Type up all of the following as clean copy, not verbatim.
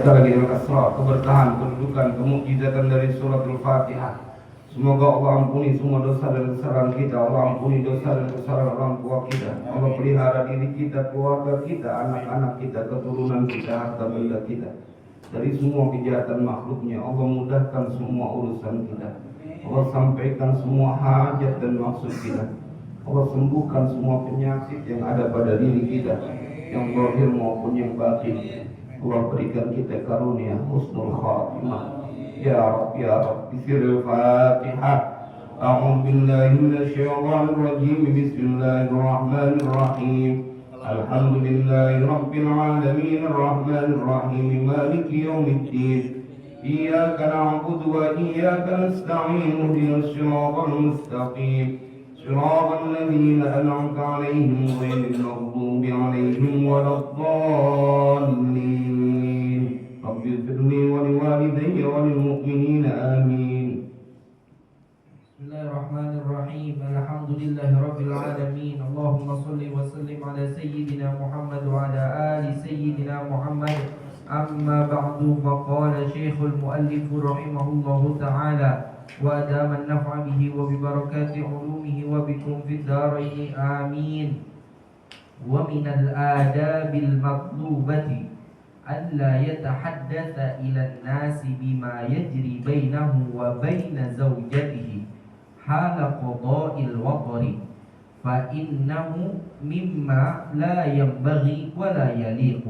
sekali lagi dengan asrar, keberkahan, kedudukan, kemukjizatan dari surat Al-Fatihah. Semoga Allah ampuni semua dosa dan kesalahan kita. Allah ampuni dosa dan kesalahan orang tua kita. Allah pelihara diri kita, keluarga kita, anak-anak kita, keturunan kita, harta benda kita dari semua kejahatan makhluknya. Allah mudahkan semua urusan kita. Allah sampaikan semua hajat dan maksud kita. Allah sembuhkan semua penyakit yang ada pada diri kita, yang zahir maupun yang batin. Allah berikan kita karunia husnul khatimah. Ya Rabb, ya Rabb, bisiril Fatihah. A'udzu billahi minasyaitonir rajim. Bismillahirrahmanirrahim. Alhamdulillahi rabbil alamin, arrahmanir rahim, maliki yaumiddin. Iyyaka na'budu wa iyyaka nasta'in. Ihdinas siratal mustaqim. Siratal ladzina an'amta 'alaihim ghairil maghdubi 'alaihim waladdallin. رب اغفر لي ولوالدي وللمؤمنين آمين. بسم الله الرحمن الرحيم. الحمد لله رب العالمين. اللهم صل وسلم على سيدنا محمد وعلى آل سيدنا محمد. أما بعد، فقال شيخ المؤلف رحمه الله تعالى: وأدام النفع به وببركات علومه وبكم في الدارين آمين. ومن الآداب المطلوبة ألا يتحدث إلى الناس بما يجري بينه وبين زوجته حال قضاء الوطر، فإنه مما لا ينبغي ولا يليق،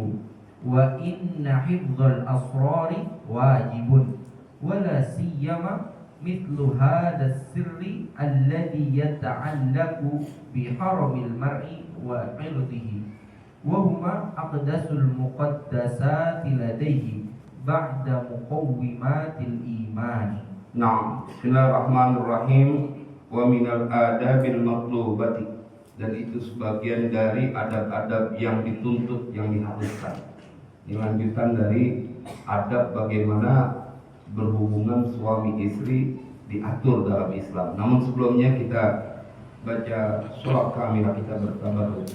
وإن حفظ الأسرار واجب، ولا سيما مثل هذا السر الذي يتعلق بحرم المرء وعرضه، وهما أقدس المقدسات لديه بعد مقومات الإيمان. Nah, bismillahirrahmanirrahim. Wa minal adabil matlubati, dan itu sebagian dari adab-adab yang dituntut, yang diharuskan. Ini lanjutan dari adab bagaimana berhubungan suami istri diatur dalam Islam. Namun sebelumnya kita baca surah kamilah, kita bertabarruk.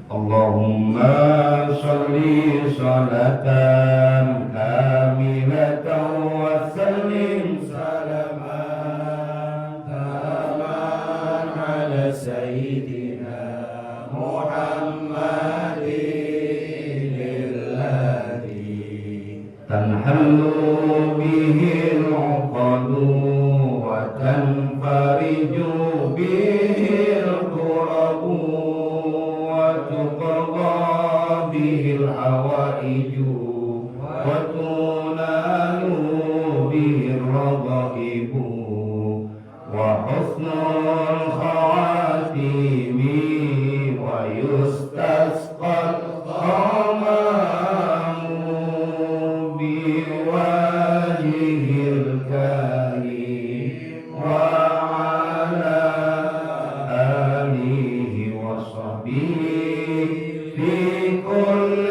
Allahumma sholli sholatan kamilatan wa sallim salaman taman ala sayyidina Muhammadin alladhi tanhallu bihi al-uqadu wa tanfariju bihi al-qurabu وتقضى به الحوائج وتنال به الرغائب وحسن الخواتيم ويستسقى الغمام بوجه الكريم وعلى آله وصحبه في كل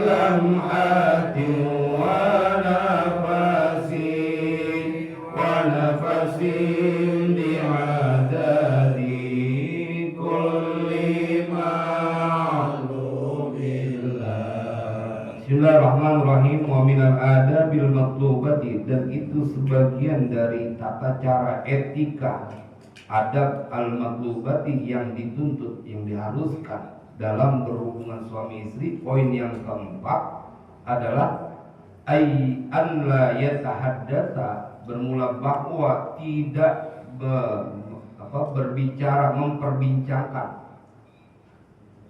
لمحة ونفس بعدد كل معلوم الله. Bismillahirrahmanirrahim. Wa minal adabil matlubati, dan itu sebagian dari tata cara etika, adab al-matlubati yang dituntut, yang diharuskan dalam berhubungan suami istri. Poin yang keempat adalah an la yatahaddatsa, bermula bahwa tidak berbicara, memperbincangkan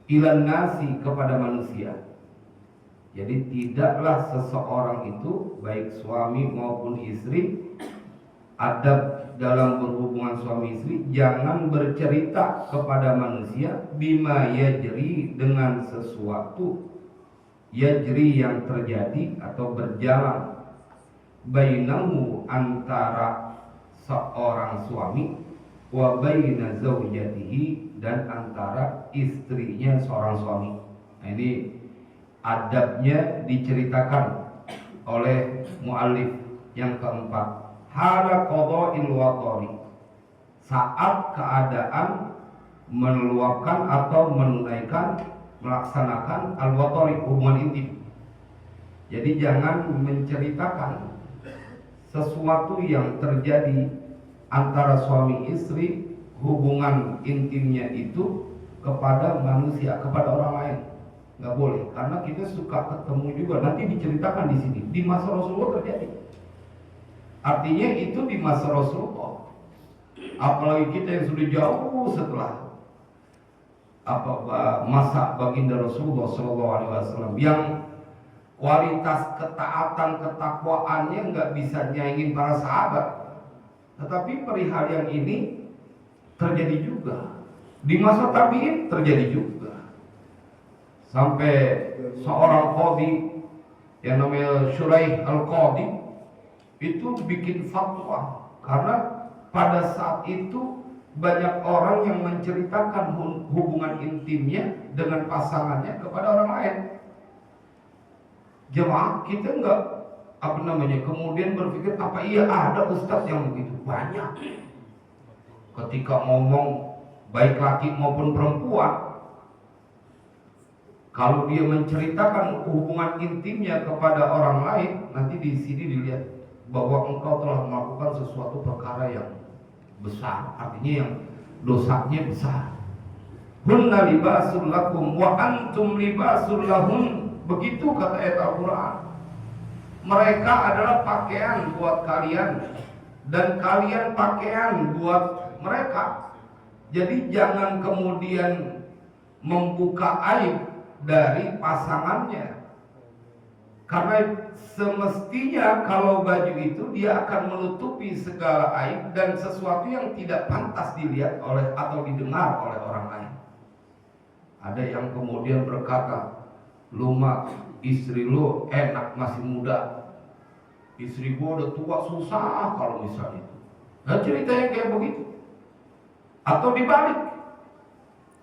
ilan nasi, kepada manusia. Jadi tidaklah seseorang itu, baik suami maupun istri, adab dalam berhubungan suami istri, jangan bercerita kepada manusia bima yajri, dengan sesuatu yajri yang terjadi atau berjalan, bainahu, antara seorang suami, wa baina zaujatihi, dan antara istrinya seorang suami. Nah, ini adabnya diceritakan oleh muallif. Yang keempat, hala qada'il watori, saat keadaan meluapkan atau menunaikan, melaksanakan al-watori, hubungan intim. Jadi jangan menceritakan sesuatu yang terjadi antara suami istri, hubungan intimnya itu kepada manusia, kepada orang lain. Nggak boleh, karena kita suka ketemu juga. Nanti diceritakan di sini. Di masa Rasulullah terjadi. Artinya itu di masa Rasulullah. Apalagi kita yang sudah jauh setelah masa baginda Rasulullah SAW, yang kualitas ketaatan ketakwaannya nggak bisa nyaingin para sahabat. Tetapi perihal yang ini terjadi juga di masa tabi'in, terjadi juga sampai seorang qadhi yang namanya Shuraih al-Qadhi itu bikin fatwa karena pada saat itu banyak orang yang menceritakan hubungan intimnya dengan pasangannya kepada orang lain. Jemaah kita enggak kemudian berpikir apa iya ada ustadz yang begitu. Banyak. Ketika ngomong baik laki maupun perempuan, kalau dia menceritakan hubungan intimnya kepada orang lain, nanti di sini dilihat bahwa engkau telah melakukan sesuatu perkara yang besar, artinya yang dosanya besar. Hunna libasul lakum wa antum libasul lahun. Begitu kata ayat Al-Quran. Mereka adalah pakaian buat kalian dan kalian pakaian buat mereka. Jadi jangan kemudian membuka aib dari pasangannya, karena semestinya kalau baju itu dia akan menutupi segala aib dan sesuatu yang tidak pantas dilihat oleh atau didengar oleh orang lain. Ada yang kemudian berkata, lu mah istri lu enak masih muda, istri gua udah tua susah kalau misalnya itu. Nah ceritanya kayak begitu. Atau dibalik,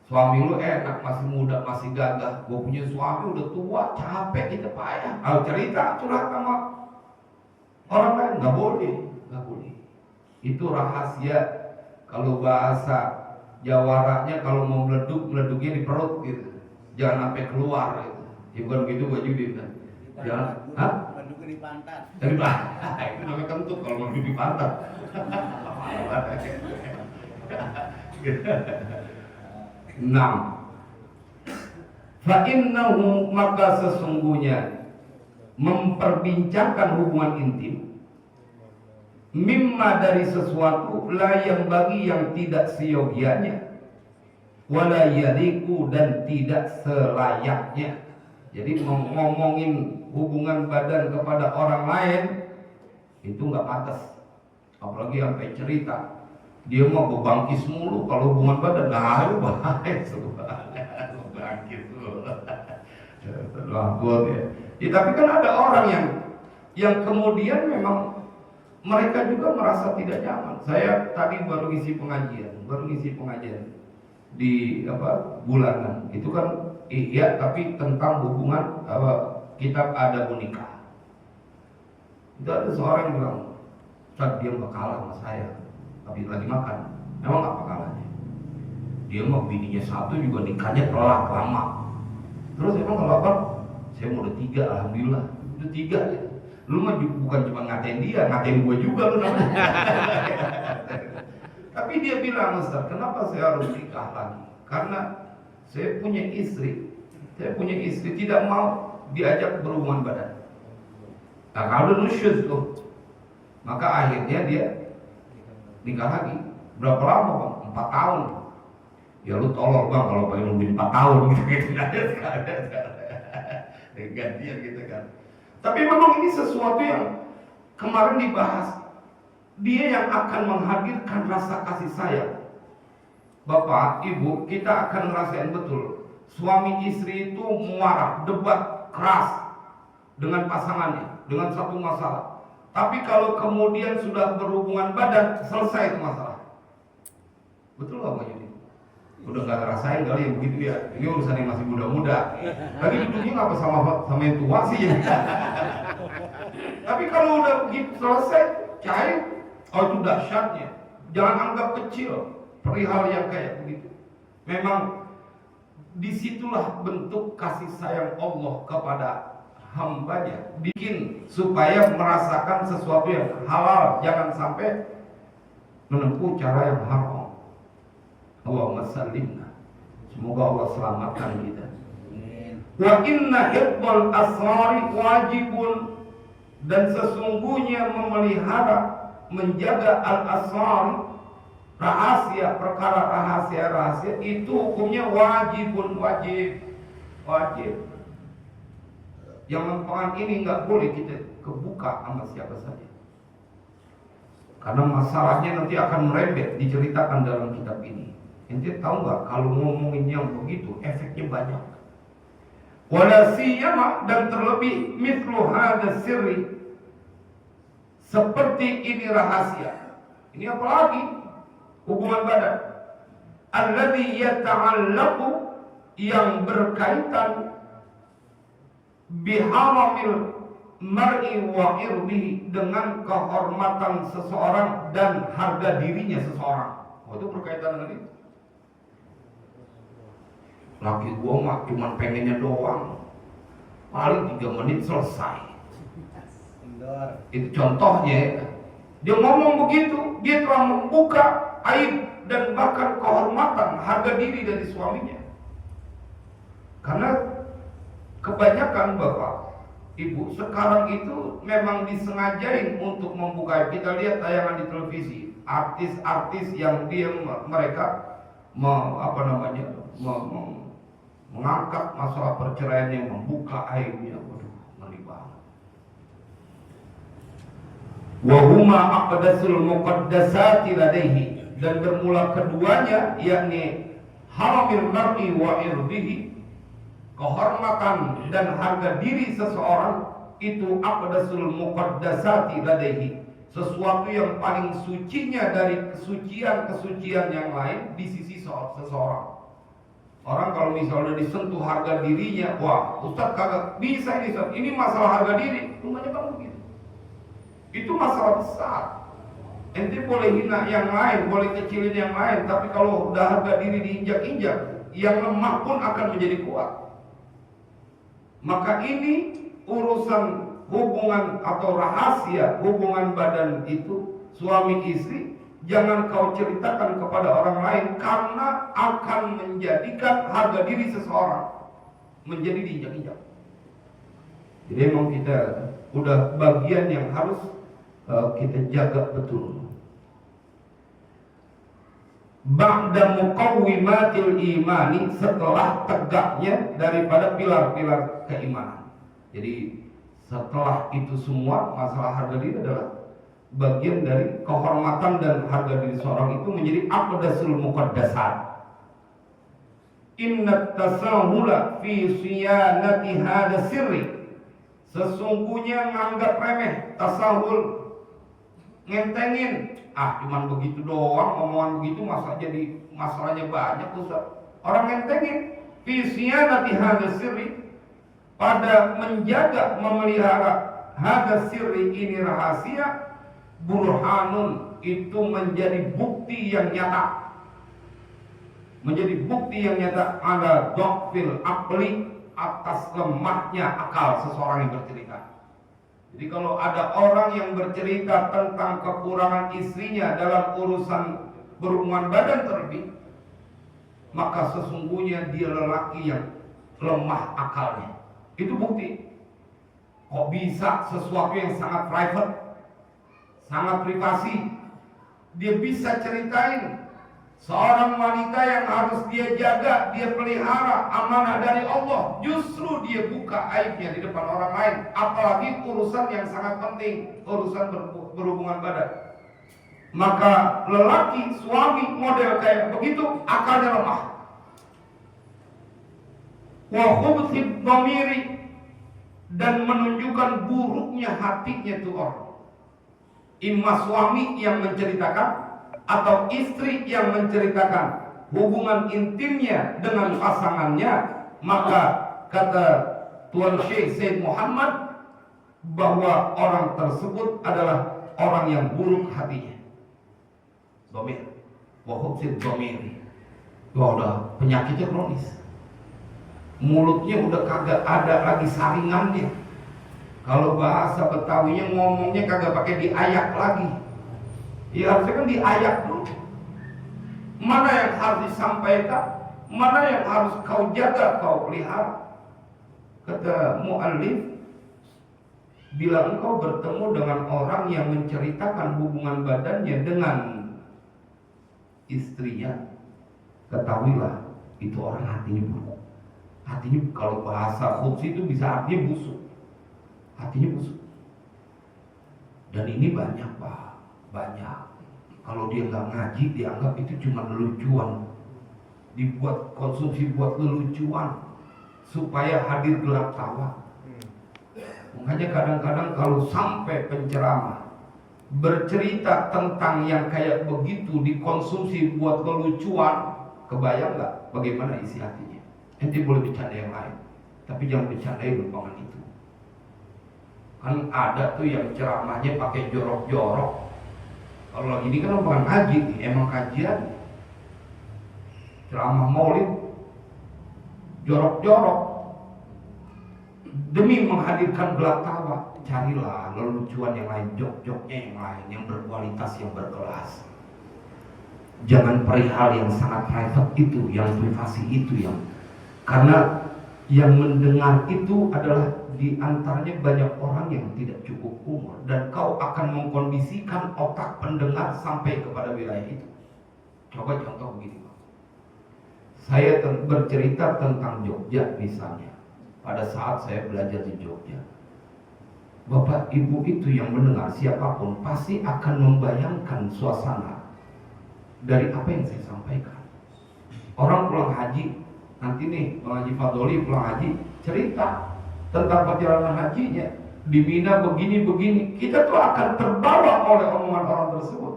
suami lu enak masih muda masih gagah, gua punya suami udah tua capek kita payah. Kalau cerita curhat sama orang lain nggak boleh, nggak boleh. Itu rahasia. Kalau bahasa jawaranya kalau mau meleduknya di perut gitu, jangan sampai keluar gitu. Ya bukan begitu Pak Judi kan? Jangan, Menduk di pantat. Dari pantat, itu namanya kentut kalau menduk di pantat. Enam. Fa innahu, maka sesungguhnya memperbincangkan hubungan intim mimma dari sesuatu la yang bagi yang tidak seyogianya wala yaliku dan tidak selayaknya. Jadi ngomongin hubungan badan kepada orang lain itu nggak pantas, apalagi sampai cerita dia mau bangkis mulu kalau hubungan badan. Nah itu bahaya sebenarnya, bangkis mulu. Ya, tapi kan ada orang yang kemudian memang mereka juga merasa tidak nyaman. Saya tadi baru ngisi pengajian di bulanan itu kan. Iya, tapi tentang hubungan kitab adab nikah. Itu ada seorang yang bilang, Ustaz dia nggak kalah sama saya, tapi lagi makan. Emang apa kalahnya? Dia mah bininya satu juga nikahnya telat lama. Terus emang kalau apa? Saya mau udah 3, alhamdulillah. Udah 3 ya. Lu mah bukan cuma ngatain dia, ngatain gue juga lu namanya. Tapi dia bilang, Ustaz, kenapa saya harus nikah lagi? Karena saya punya istri tidak mau diajak berhubungan badan. Nah kalau nusyuz tuh, maka akhirnya dia nikah lagi. Berapa lama bang? 4 tahun. Ya lu tolong bang kalau pengen nungguin 4 tahun gitu. Gantian gitu kan. Tapi memang ini sesuatu yang kemarin dibahas. Dia yang akan menghadirkan rasa kasih sayang. Bapak, ibu, kita akan ngerasain betul suami istri itu muara, debat keras dengan pasangannya, dengan satu masalah. Tapi kalau kemudian sudah berhubungan badan, selesai itu masalah. Betul nggak Pak Yudi? Udah nggak ngerasain kali yang begitu ya. Ini urusan yang masih muda-muda. Lagi duduknya nggak sama yang tua sih ya. Tapi kalau udah begitu selesai, cair, oh itu dahsyatnya. Jangan anggap kecil perihal yang kayak begitu. Memang disitulah bentuk kasih sayang Allah kepada hambanya, bikin supaya merasakan sesuatu yang halal, jangan sampai menempuh cara yang haram. Allahumma sallimna. Semoga Allah selamatkan kita. Wa inna hifdzal asrari wajibun, dan sesungguhnya memelihara, menjaga al-asrar, rahasia, perkara rahasia itu hukumnya wajibun, wajib. Yang lempengan ini nggak boleh kita kebuka sama siapa saja, karena masalahnya nanti akan merembet, diceritakan dalam kitab ini. Ente tahu nggak kalau ngomongin yang begitu efeknya banyak. Wala siyama, dan terlebih mithlu hadza sirri, seperti ini rahasia. Ini apalagi hubungan badan. Alladzi yata'allaqu, yang berkaitan biharamil mar'i wa irbihi, dengan kehormatan seseorang dan harga dirinya seseorang. Oh, itu berkaitan dengan itu. Laki gua mah cuma pengennya doang, paling 3 menit selesai. Itu contohnya. Dia ngomong begitu, dia telah membuka aib dan bahkan kehormatan, harga diri dari suaminya. Karena kebanyakan bapak, ibu sekarang itu memang disengajain untuk membuka aib. Kita lihat tayangan di televisi, artis-artis yang mereka mengangkat masalah perceraian yang membuka aibnya. Waduh, ngeri banget. Wahuma aqdasul muqaddasati ladaihi, dan bermula keduanya yakni haramil mar'i wa irdihi, kehormatan dan harga diri seseorang itu aqdasul muqaddasati ladaihi, sesuatu yang paling sucinya dari kesucian-kesucian yang lain di sisi seseorang. Orang kalau misalnya disentuh harga dirinya, wah Ustaz kagak bisa ini Ustaz, ini masalah harga diri, rumahnya bang begitu. Itu masalah besar. Ente boleh hina yang lain, boleh kecilin yang lain, tapi kalau udah harga diri diinjak-injak, yang lemah pun akan menjadi kuat. Maka ini urusan hubungan atau rahasia hubungan badan itu suami istri, jangan kau ceritakan kepada orang lain, karena akan menjadikan harga diri seseorang menjadi diinjak-injak. Jadi memang kita udah bagian yang harus kita jaga betul. Ba'da muqawwimatil imani, setelah tegaknya daripada pilar-pilar keimanan. Jadi setelah itu semua, masalah harga diri adalah bagian dari kehormatan dan harga diri seorang itu menjadi aqdasul muqaddasat. Inna tasahula fi siyanati hadha sirri, sesungguhnya nganggap remeh, tasahul, ngentengin, cuman begitu doang, omongan begitu masa jadi masalahnya banyak Ustaz. Orang ngentengin fi siyanati hadha sirri, pada menjaga, memelihara hadha sirri, ini rahasia, burhanun, itu menjadi bukti yang nyata, menjadi bukti yang nyata ada dhafil aqli, atas lemahnya akal seseorang yang bercerita. Jadi kalau ada orang yang bercerita tentang kekurangan istrinya dalam urusan berhubungan badan terlebih, maka sesungguhnya dia lelaki yang lemah akalnya. Itu bukti. Kok bisa sesuatu yang sangat private, sangat privasi, dia bisa ceritain. Seorang wanita yang harus dia jaga, dia pelihara, amanah dari Allah, justru dia buka aibnya di depan orang lain. Apalagi urusan yang sangat penting, urusan berhubungan badan. Maka lelaki, suami model kayak begitu, akalnya lemah. Wa khubthid dhamiri, dan menunjukkan buruknya hatinya tuh orang. Imma suami yang menceritakan atau istri yang menceritakan hubungan intimnya dengan pasangannya, maka kata Tuan Syekh Said Muhammad bahwa orang tersebut adalah orang yang buruk hatinya. Dhamir, wa khubthid dhamiri. Udah penyakitnya kronis. Mulutnya udah kagak ada lagi saringannya. Kalau bahasa Betawinya ngomongnya kagak pakai diayak lagi. Ya harusnya kan diayak dulu. Mana yang harus disampaikan, mana yang harus kau jaga, kau pelihara. Kata muallif, bila engkau bertemu dengan orang yang menceritakan hubungan badannya dengan istrinya, ketahuilah itu orang hatinya buruk. Hatinya, kalau bahasa khubsi itu bisa artinya busuk. Hatinya busuk. Dan ini banyak Pak, banyak. Kalau dia nggak ngaji dianggap itu cuma lelucuan, dibuat konsumsi buat lelucuan supaya hadir gelak tawa. Makanya kadang-kadang kalau sampai penceramah bercerita tentang yang kayak begitu dikonsumsi buat lelucuan, kebayang nggak bagaimana isi hatinya? Ente boleh bercanda yang lain, tapi jangan bercandain hubungan itu. Kan ada tuh yang ceramahnya pakai jorok-jorok. Kalau lagi ini kan bukan ngaji nih, emang kajian. Ceramah maulid jorok-jorok demi menghadirkan gelak tawa. Carilah lelucuan yang lain, jok-joknya yang lain, yang berkualitas, yang berkelas. Jangan perihal yang sangat private itu, yang privasi itu, yang karena yang mendengar itu adalah di antaranya banyak orang yang tidak cukup umur, dan kau akan mengkondisikan otak pendengar sampai kepada wilayah itu. Coba contoh begini, saya bercerita tentang Jogja misalnya. Pada saat saya belajar di Jogja, bapak ibu itu yang mendengar, siapapun pasti akan membayangkan suasana dari apa yang saya sampaikan. Orang pulang haji, nanti nih Bang Haji Fadoli pulang haji cerita tentang perjalanan hajinya di Mina begini-begini, kita tuh akan terbawa oleh omongan orang tersebut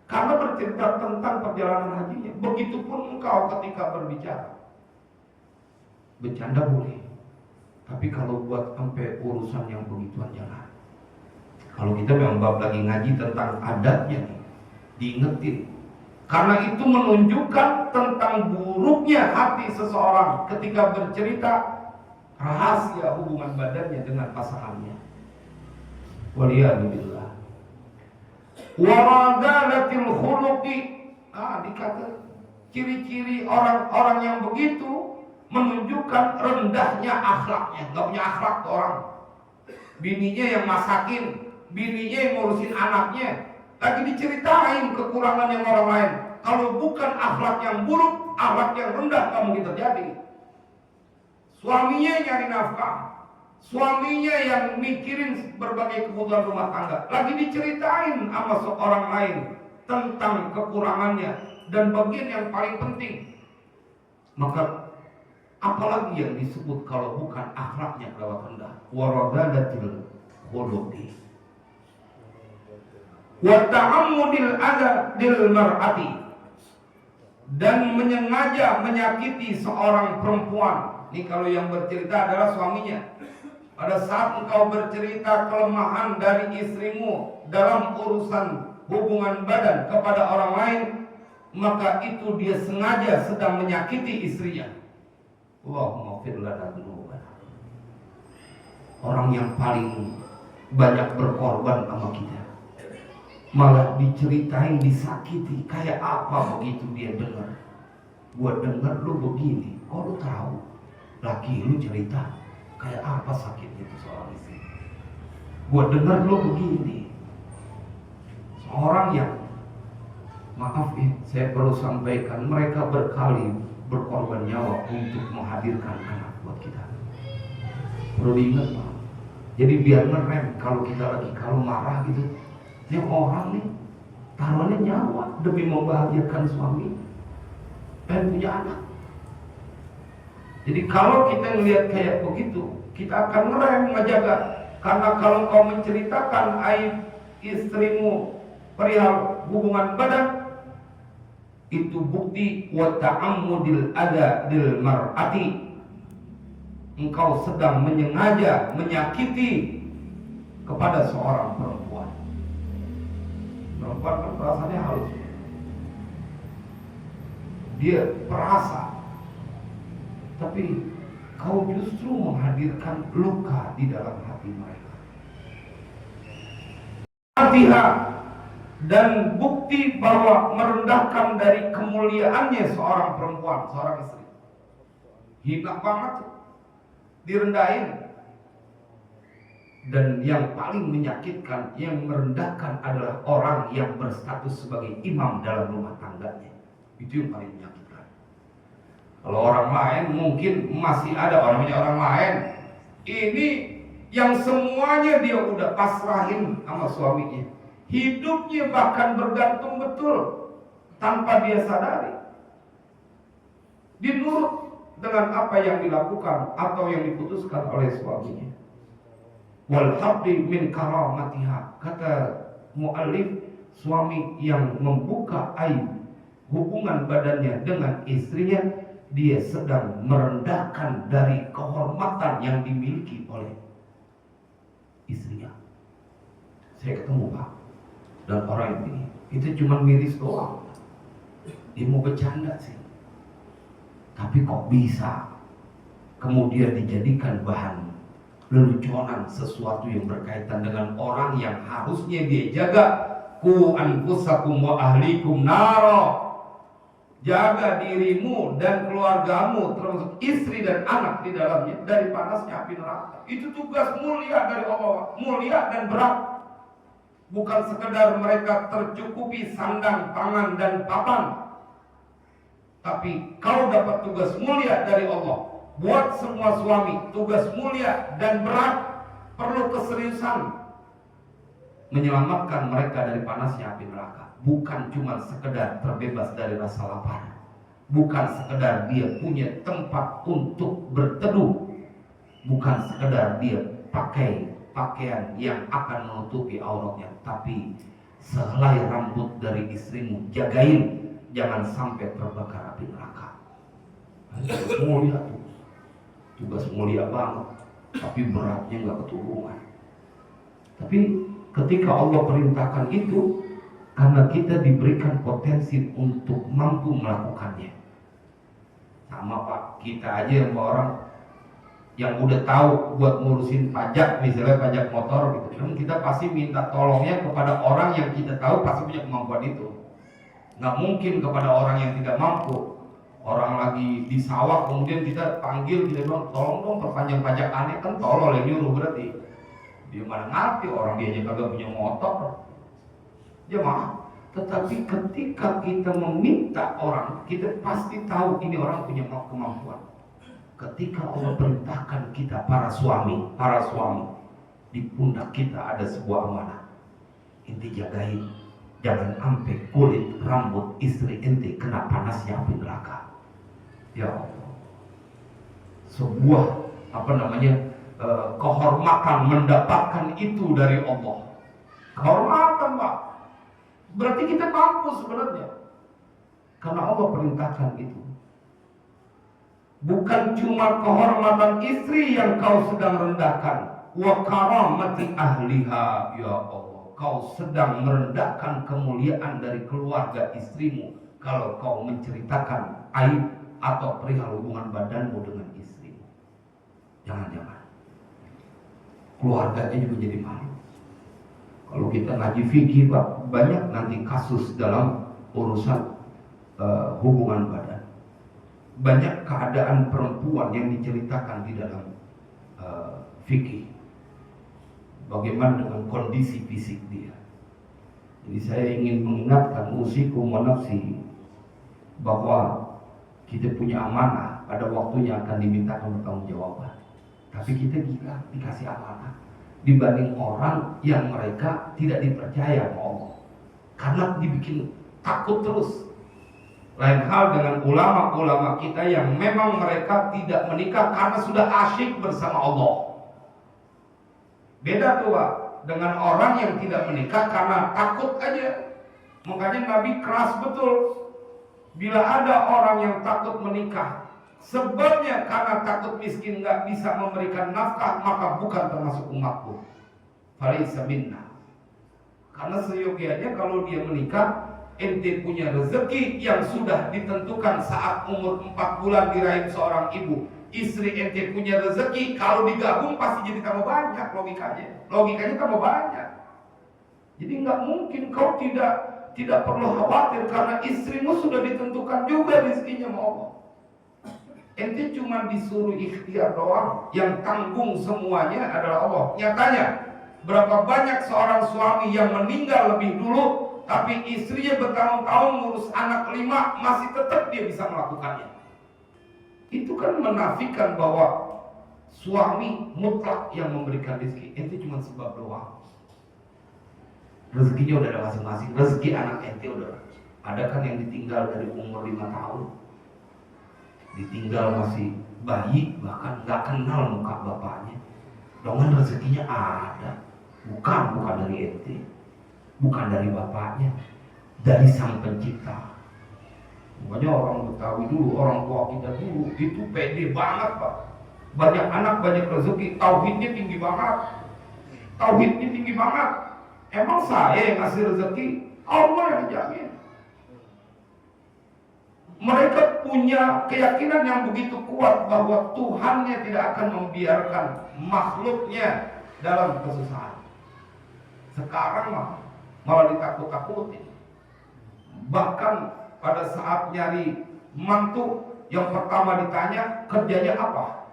karena bercerita tentang perjalanan hajinya. Begitupun engkau ketika berbicara, bercanda boleh, tapi kalau buat sampai urusan yang begituan jangan. Kalau kita memang bab lagi ngaji tentang adatnya nih, diingetin, karena itu menunjukkan tentang buruknya hati seseorang ketika bercerita rahasia hubungan badannya dengan pasangannya. Waliyadzubillah. Waradalatil khuluqi. Dikata ciri-ciri orang-orang yang begitu menunjukkan rendahnya akhlaknya. Gak punya akhlak tuh orang. Bininya yang masakin, bininya yang ngurusin anaknya, lagi diceritain kekurangan yang orang lain. Kalau bukan akhlak yang buruk, akhlak yang rendah gak mungkin terjadi. Suaminya nyari nafkah, suaminya yang mikirin berbagai kebutuhan rumah tangga, lagi diceritain sama seorang lain tentang kekurangannya dan bagian yang paling penting. Maka apalagi yang disebut kalau bukan akhlaknya kelewat rendah. Waradadatil khuluqi wa ta'ammudil adha dil mar'ati, dan menyengaja menyakiti seorang perempuan. Ini kalau yang bercerita adalah suaminya. Pada saat engkau bercerita kelemahan dari istrimu dalam urusan hubungan badan kepada orang lain, maka itu dia sengaja sedang menyakiti istrinya. Allahumma fir lana dzunubana. Orang yang paling banyak berkorban sama kita, malah diceritain disakiti. Kayak apa begitu dia dengar? Gua dengar lu begini, kok lu tahu? Laki lu cerita kayak apa sakitnya itu seorang istri. Gua dengar lu begini. Seorang yang, maaf saya perlu sampaikan, mereka berkali berkorban nyawa untuk menghadirkan anak buat kita. Perlu diingat Pak. Jadi biar ngerem kalau kita lagi kalau marah gitu. Ini orang nih taruhannya nyawa demi membahagiakan suami dan punya anak. Jadi kalau kita ngelihat kayak begitu, kita akan ngerem, ngejaga. Karena kalau kau menceritakan aib istrimu perihal hubungan badan, itu bukti wa ta'ammudil adha dil mar'ati. Engkau sedang menyengaja menyakiti kepada seorang perempuan. Perempuan kan perasaannya halus. Dia perasa. Tapi kau justru menghadirkan luka di dalam hati mereka. Fatihah dan bukti bahwa merendahkan dari kemuliaannya seorang perempuan, seorang istri. Hina banget, direndahin. Dan yang paling menyakitkan, yang merendahkan adalah orang yang berstatus sebagai imam dalam rumah tangganya. Itu yang paling menyakitkan. Kalau orang lain mungkin masih ada orangnya orang lain. Ini yang semuanya dia udah pasrahin sama suaminya. Hidupnya bahkan bergantung betul tanpa dia sadari. Dinurut dengan apa yang dilakukan atau yang diputuskan oleh suaminya. Wal habdi min karamatiha, kata muallif, suami yang membuka aib hubungan badannya dengan istrinya, dia sedang merendahkan dari kehormatan yang dimiliki oleh istrinya. Saya ketemu Pak, dan orang ini itu cuma miris doang, dia mau bercanda sih, tapi kok bisa kemudian dijadikan bahan leluconan sesuatu yang berkaitan dengan orang yang harusnya dia jaga. Ku anfusakum wa ahlikum naro, jaga dirimu dan keluargamu termasuk istri dan anak di dalamnya dari panasnya api neraka. Itu tugas mulia dari Allah, mulia dan berat. Bukan sekedar mereka tercukupi sandang, pangan dan papan, tapi kau dapat tugas mulia dari Allah. Buat semua suami, tugas mulia dan berat, perlu keseriusan menyelamatkan mereka dari panasnya api neraka. Bukan cuma sekedar terbebas dari rasa lapar, bukan sekedar dia punya tempat untuk berteduh, bukan sekedar dia pakai pakaian yang akan menutupi auratnya, tapi sehelai rambut dari istrimu jagain, jangan sampai terbakar api neraka. Mulia tuh, tugas mulia banget, tapi beratnya nggak keturungan. Tapi ketika Allah perintahkan itu, karena kita diberikan potensi untuk mampu melakukannya. Sama Pak, kita aja yang orang yang udah tahu buat ngurusin pajak, misalnya pajak motor gitu, kan kita pasti minta tolongnya kepada orang yang kita tahu pasti punya kemampuan itu. Nggak mungkin kepada orang yang tidak mampu. Orang lagi di sawah kemudian kita panggil, kita bilang tolong dong perpanjang pajak aneh, kan tolol yang nyuruh berarti. Dia mana ngerti, orang dia aja kagak punya motor. Jemaah, tetapi ketika kita meminta orang, kita pasti tahu ini orang punya kemampuan. Ketika Allah perintahkan kita para suami, di pundak kita ada sebuah amanah. Inti jagain, jangan sampai kulit rambut istri inti kena panasnya api neraka. Ya Allah, sebuah kehormatan mendapatkan itu dari Allah. Kehormatan Pak, berarti kita mampu sebenarnya, karena Allah perintahkan itu. Bukan cuma kehormatan istri yang kau sedang rendahkan, wa karamati ahliha, ya Allah, kau sedang merendahkan kemuliaan dari keluarga istrimu kalau kau menceritakan aib atau perihal hubungan badanmu dengan istrimu. Jangan-jangan keluarganya juga jadi malu. Kalau kita ngaji fikih Pak, banyak nanti kasus dalam urusan hubungan badan. Banyak keadaan perempuan yang diceritakan di dalam fikih. Bagaimana dengan kondisi fisik dia. Jadi saya ingin mengingatkan usikum wa nafsi bahwa kita punya amanah, pada waktunya akan dimintakan pertanggungjawaban. Tapi kita gila dikasih amanah dibanding orang yang mereka tidak dipercaya sama Allah, karena dibikin takut terus. Lain hal dengan ulama-ulama kita yang memang mereka tidak menikah karena sudah asyik bersama Allah. Beda tuh Pak, dengan orang yang tidak menikah karena takut aja. Makanya Nabi keras betul. Bila ada orang yang takut menikah, sebabnya karena takut miskin nggak bisa memberikan nafkah, maka bukan termasuk umatku. Falaysa minna. Karena seyogianya kalau dia menikah, ente punya rezeki yang sudah ditentukan saat umur 4 bulan di rahim seorang ibu. istri ente punya rezeki, kalau digabung pasti jadi tambah banyak logikanya tambah banyak. Jadi nggak mungkin kau tidak perlu khawatir karena istrimu sudah ditentukan juga rezekinya sama Allah. Ente cuma disuruh ikhtiar doang, yang tanggung semuanya adalah Allah. Nyatanya berapa banyak seorang suami yang meninggal lebih dulu, tapi istrinya bertahun-tahun ngurus anak 5 masih tetap dia bisa melakukannya. Itu kan menafikan bahwa suami mutlak yang memberikan rezeki. Ente cuma sebab doang. Rezekinya udah ada masing-masing. Rezeki anak ente udah ada kan yang ditinggal dari umur 5 tahun, ditinggal masih bayi, bahkan nggak kenal muka bapaknya. Dengan rezekinya ada, bukan dari ente, bukan dari bapaknya, dari Sang Pencipta. Makanya orang Betawi dulu, orang tua kita dulu itu pede banget Pak. Banyak anak, banyak rezeki, tauhidnya tinggi banget. Emang saya yang ngasih rezeki, Allah yang jamin. Mereka punya keyakinan yang begitu kuat bahwa Tuhannya tidak akan membiarkan makhluknya dalam kesusahan. Sekarang malah ditakut-takutin. Bahkan pada saat nyari mantu, yang pertama ditanya kerjanya apa?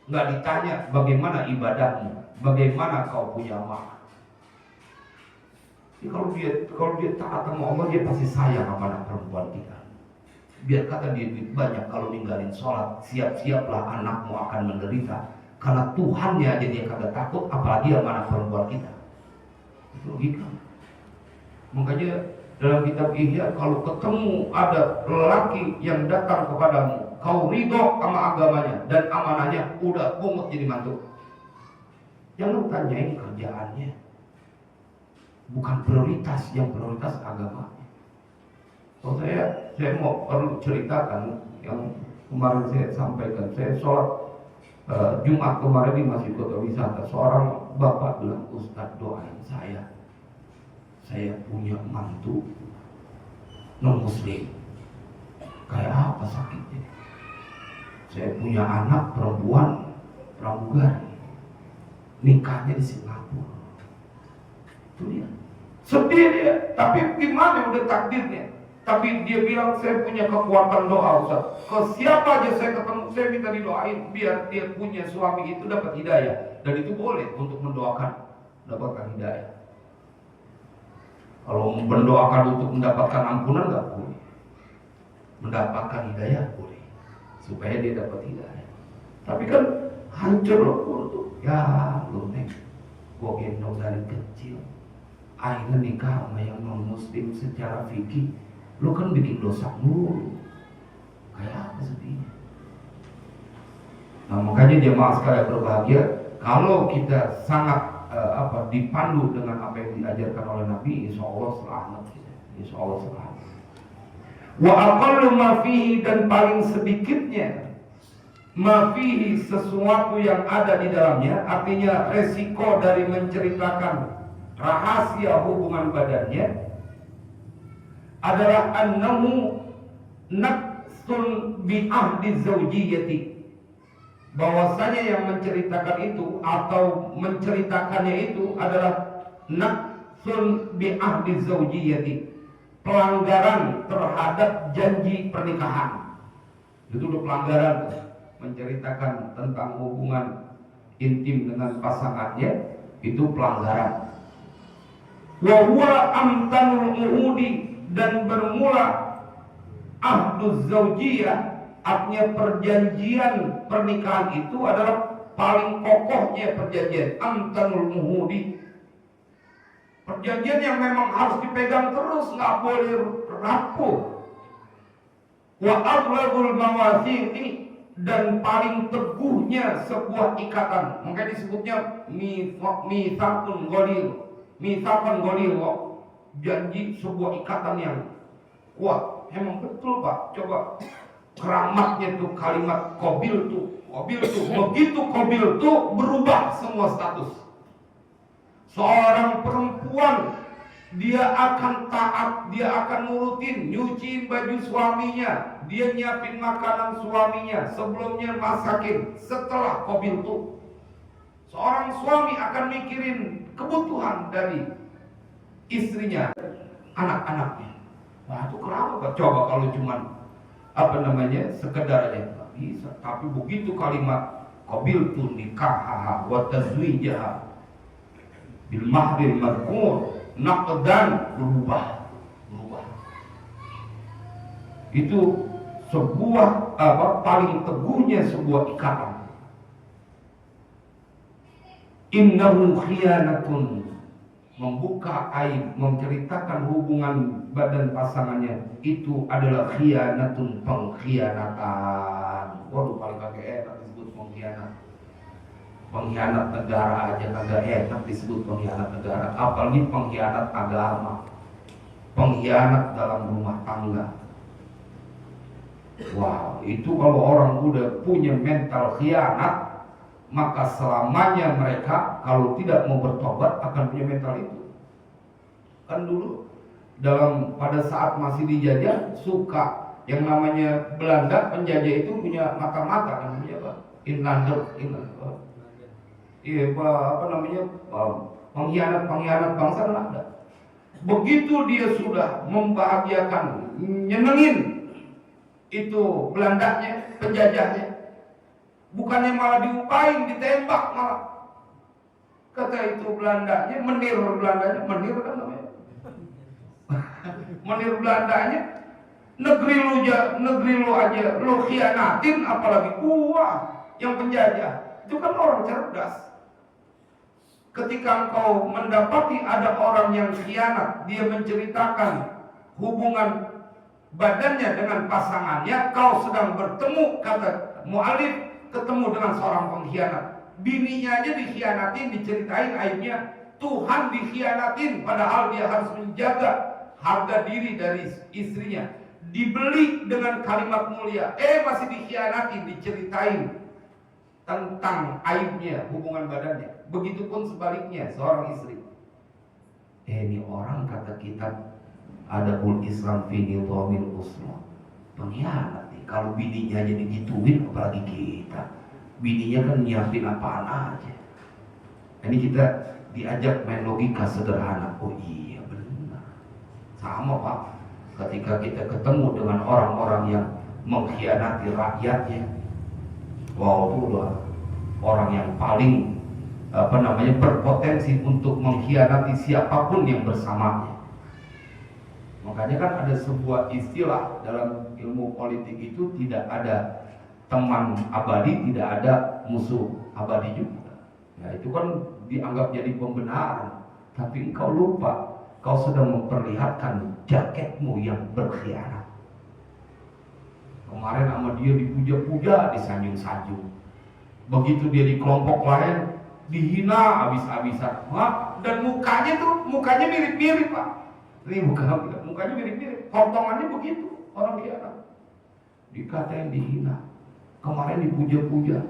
Nggak ditanya bagaimana ibadahmu, bagaimana kau punya amal. Kalau dia taat sama Allah, dia pasti sayang sama anak perempuan kita. Biar kata dia duit banyak, kalau ninggalin sholat, siap-siaplah anakmu akan menderita. Karena Tuhannya aja dia kagak takut, apalagi sama anak perempuan kita. Itu logika. Makanya dalam kitab Ihya, kalau ketemu ada lelaki yang datang kepadamu, kau ridho sama agamanya dan amanahnya, udah pungut jadi mantu. Jangan tanyain kerjaannya, bukan prioritas, yang prioritas agamanya. Oh, saya perlu ceritakan yang kemarin saya sampaikan. Saya sholat Jumat kemarin di Masjid Kota Wisata. Seorang bapak bilang, Ustadz doain saya punya mantu non muslim. Kayak apa sakitnya? Saya punya anak perempuan pramugari, nikahnya di Singapura. Itu dia. Sedih dia, tapi gimana udah takdirnya. Tapi dia bilang, saya punya kekuatan doa Ustaz. Ke siapa aja saya ketemu, saya minta didoain biar dia punya suami itu dapat hidayah. Dan itu boleh untuk mendoakan dapatkan hidayah. Kalau mendoakan untuk mendapatkan ampunan nggak boleh. Mendapatkan hidayah boleh, supaya dia dapat hidayah. Tapi kan hancur loh tuh. Ya lu neng, gua gendong dari kecil. Akhirnya nikah sama yang non muslim secara fikih. Lu kan bikin dosa mulu. Kayak apa sedihnya. Nah makanya jemaah sekalian berbahagia, kalau kita sangat dipandu dengan apa yang diajarkan oleh Nabi, insya Allah selamat. Insya Allah selamat. Wa aqallu ma fihi, dan paling sedikitnya ma fihi, sesuatu yang ada di dalamnya, artinya resiko dari menceritakan rahasia hubungan badannya adalah annahu naqsun bi ahdi zaujiyati, bahwasanya yang menceritakan itu atau menceritakannya itu adalah naqsun bi ahdi zaujiyati, pelanggaran terhadap janji pernikahan. Itu udah pelanggaran, menceritakan tentang hubungan intim dengan pasangannya, itu pelanggaran. Wa huwa amtanul uhudi, dan bermula ahduz zaujiyah, artinya perjanjian pernikahan itu adalah paling kokohnya perjanjian. Amtanul muhudi, perjanjian yang memang harus dipegang terus, nggak boleh rapuh. Wa aghlabul mawathiqi, dan paling teguhnya sebuah ikatan, makanya disebutnya mitsaqun ghalidh, janji, sebuah ikatan yang kuat. Emang betul Pak, coba keramatnya tuh kalimat qabil tuh, begitu qabil tuh berubah semua status. Seorang perempuan Dia akan taat, dia akan nurutin, nyuciin baju suaminya, dia nyiapin makanan suaminya, sebelumnya masakin, setelah qabil tuh. Seorang suami akan mikirin kebutuhan dari istrinya, anak-anaknya. Nah itu kenapa? Coba kalau cuman sekedar aja nggak bisa. Tapi begitu kalimat qabil tuh nikah wa tazwijah bil mahril madhkur naqdan berubah. Itu sebuah paling teguhnya sebuah ikatan. Innahu khiyanatun, membuka aib, menceritakan hubungan badan pasangannya itu adalah khiyanatun, pengkhianatan. Waduh paling kagak enak disebut pengkhianat. Pengkhianat negara aja kagak enak disebut pengkhianat negara, apalagi pengkhianat agama, pengkhianat dalam rumah tangga. Wow, itu kalau orang udah punya mental khianat, maka selamanya mereka kalau tidak mau bertobat akan punya mental itu. Kan dulu pada saat masih dijajah, suka yang namanya Belanda penjajah itu punya mata-mata kan, punya apa? Inlander. Iya, pengkhianat bangsa kan ada. Begitu dia sudah membahagiakan, nyenengin itu Belandanya, penjajahnya, bukannya malah diupain, ditembak malah. Kata itu Belandanya, menir kan namanya. Menir Belandanya, negeri lu aja lu khianatin, apalagi gua yang penjajah. Itu kan orang cerdas. Ketika engkau mendapati ada orang yang khianat, dia menceritakan hubungan badannya dengan pasangannya, kau sedang bertemu, kata mu'alif, ketemu dengan seorang pengkhianat. Bininya aja dikhianatin, diceritain aibnya. Tuhan dikhianatin, padahal dia harus menjaga harga diri dari istrinya. Dibeli dengan kalimat mulia, masih dikhianatin, diceritain tentang aibnya, hubungan badannya. Begitupun sebaliknya seorang istri. Ini orang kata kitab Adabul Islam fi Nidhamil Usma, pengkhianat nih. Kalau bininya aja digituin, apalagi kita. Bininya kan nyiapin apaan aja. Ini kita diajak main logika sederhana. Oh iya benar. Sama Pak, ketika kita ketemu dengan orang-orang yang mengkhianati rakyatnya, wow, itulah orang yang paling berpotensi untuk mengkhianati siapapun yang bersamanya. Makanya kan ada sebuah istilah dalam ilmu politik itu, tidak ada teman abadi, tidak ada musuh abadi juga. Ya itu kan dianggap jadi pembenaran, tapi engkau lupa, kau sedang memperlihatkan jaketmu yang berkhianat. Kemarin sama dia dipuja-puja, disanjung-sanjung. Begitu dia di kelompok lain dihina habis-habisan. Dan mukanya mirip-mirip Pak. Ini mukanya mirip-mirip. Potongannya begitu orang khianat. Dikatain dihina. Kemarin dipuja-puja.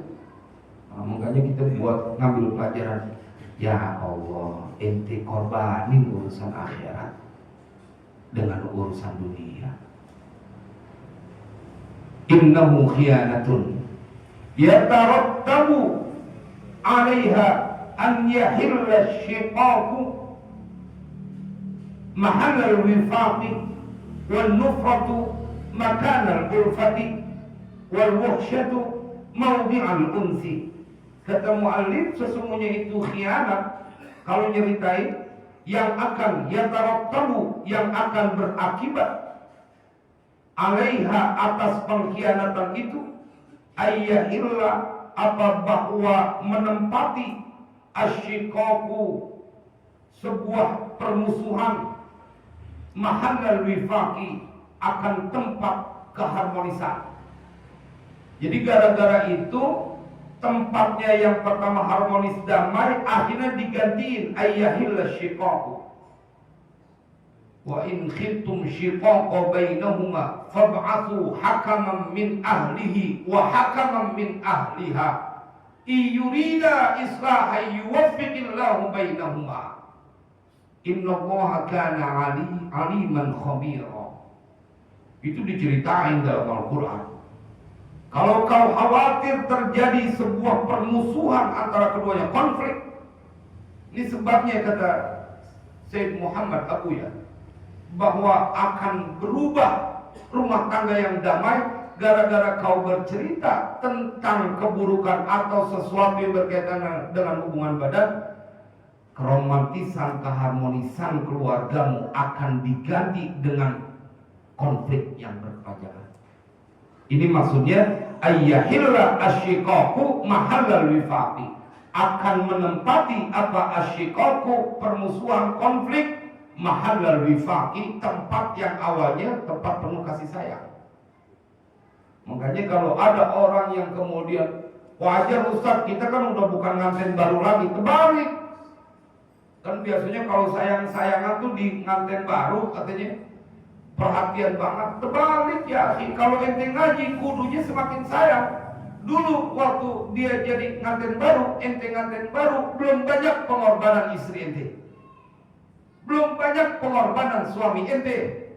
Nah, makanya kita buat ngambil pelajaran. Ya Allah, ente korbanin urusan akhirat dengan urusan dunia. Innahu khiyanatun yatarattabu 'alaiha an yahilla syiqaqu mahal al-wifaqi wal nufratu makan al-ulfati wal wuhsyatu mawdi' al-unsi. Kata mu'allif, sesungguhnya itu khianat kalau nyeritain yang akan yatarattabu, yang akan berakibat alaiha, atas pengkhianatan itu, ayyahilla, apa bahwa menempati asyiqaqu, sebuah permusuhan, mahallal wifaqi, akan tempat keharmonisan. Jadi gara-gara itu tempatnya yang pertama harmonis damai, akhirnya digantiin ayyahilla syiqaqu. Wa in khiftum syiqaqa bainahuma fab'athu hakaman min ahlihi wa hakaman min ahliha iyurida islahan yuwaffiqillahu bainahuma. Innallaha kana aliman khabira. Itu diceritain dalam Al-Quran. Kalau kau khawatir terjadi sebuah permusuhan antara keduanya, konflik. Ini sebabnya kata Sayyid Muhammad Abuya, bahwa akan berubah rumah tangga yang damai gara-gara kau bercerita tentang keburukan atau sesuatu yang berkaitan dengan hubungan badan. Keromantisan, keharmonisan keluargamu akan diganti dengan konflik yang berkepanjangan. Ini maksudnya ayyahilla asyiqaqu mahallal wifaqi, akan menempati apa asyiqaqu, permusuhan, konflik, mahallal wifaqi, tempat yang awalnya tempat penuh kasih sayang. Makanya kalau ada orang yang kemudian wajar Ustaz, kita kan udah bukan nganten baru lagi, terbalik. Kan biasanya kalau sayang-sayangan tuh di nganten baru katanya perhatian banget, terbalik ya. Kalau ente ngaji kudunya semakin sayang. Dulu waktu dia jadi nganten baru, ente nganten baru, belum banyak pengorbanan istri ente, belum banyak pengorbanan suami ente.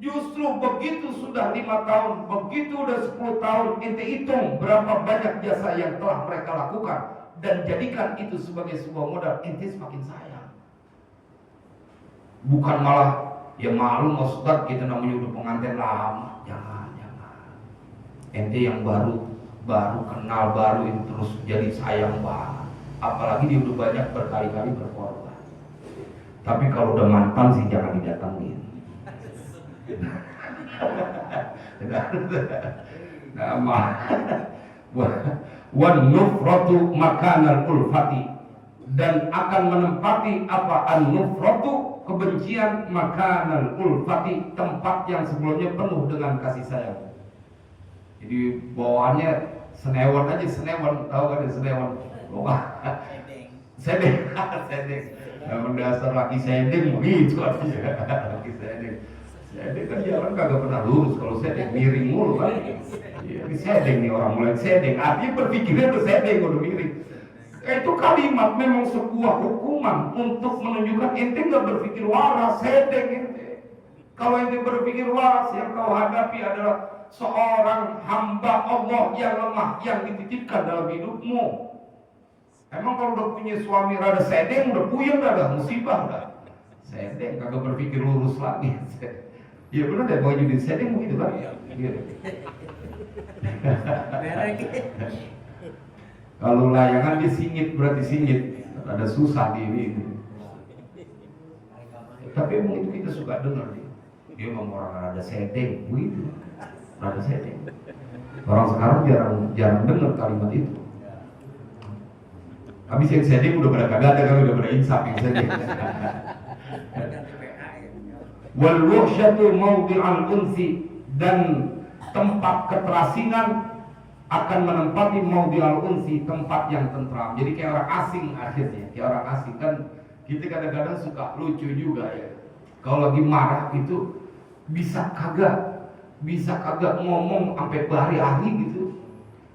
Justru begitu sudah 5 tahun, begitu udah 10 tahun, ente hitung berapa banyak jasa yang telah mereka lakukan dan jadikan itu sebagai sebuah modal, ente semakin sayang. Bukan malah ya malu Ustaz, kita namanya udah pengantin lama. Jangan. Ente yang baru kenal, baru itu terus jadi sayang banget. Apalagi dia udah banyak berkali-kali berkorban. Tapi kalau udah mantan sih jangan didatangin. Nama wan nufratu makanal ulfati, dan akan menempati apa an-nufratu, kebencian, makanal ulfati, tempat yang sebelumnya penuh dengan kasih sayang. Jadi bawaannya senewan aja, senewan, tahu kan senewan? Sedeng. Yang dasar laki sedeng begitu artinya. Laki sedeng. Sedeng kan jalan kagak pernah lurus, kalau sedeng miring mulu kan. Ini sedeng nih, orang mulai sedeng. Artinya berpikirnya tuh sedeng udah miring. Itu kalimat memang sebuah hukuman untuk menunjukkan ente nggak berpikir waras, sedeng ente. Kalau ente berpikir waras, yang kau hadapi adalah seorang hamba Allah yang lemah, yang dititipkan dalam hidupmu. Emang kalau udah punya suami rada sedeng, udah puyeng dah, musibah dah. Sedeng, kagak berpikir lurus lagi. Iya benar deh, mau jadi sedeng begitu kan? Iya. Kalau layangan dia singit, berarti singit. Ada susah di ini. Tapi emang itu kita suka dengar nih. Dia memang orang rada sedeng, begitu. Rada sedeng. Orang sekarang jarang dengar kalimat itu. Habis yang sedeng udah pada kagak ada, kan udah pada insaf yang sedeng. Wal wahsyatu mawdi'al unsi, dan tempat keterasingan akan menempati mawdi'al unsi, tempat yang tentram. Jadi kayak orang asing akhirnya, kayak orang asing kan. Kita kadang-kadang suka lucu juga ya. Kalau lagi marah itu bisa kagak ngomong sampai berhari-hari gitu.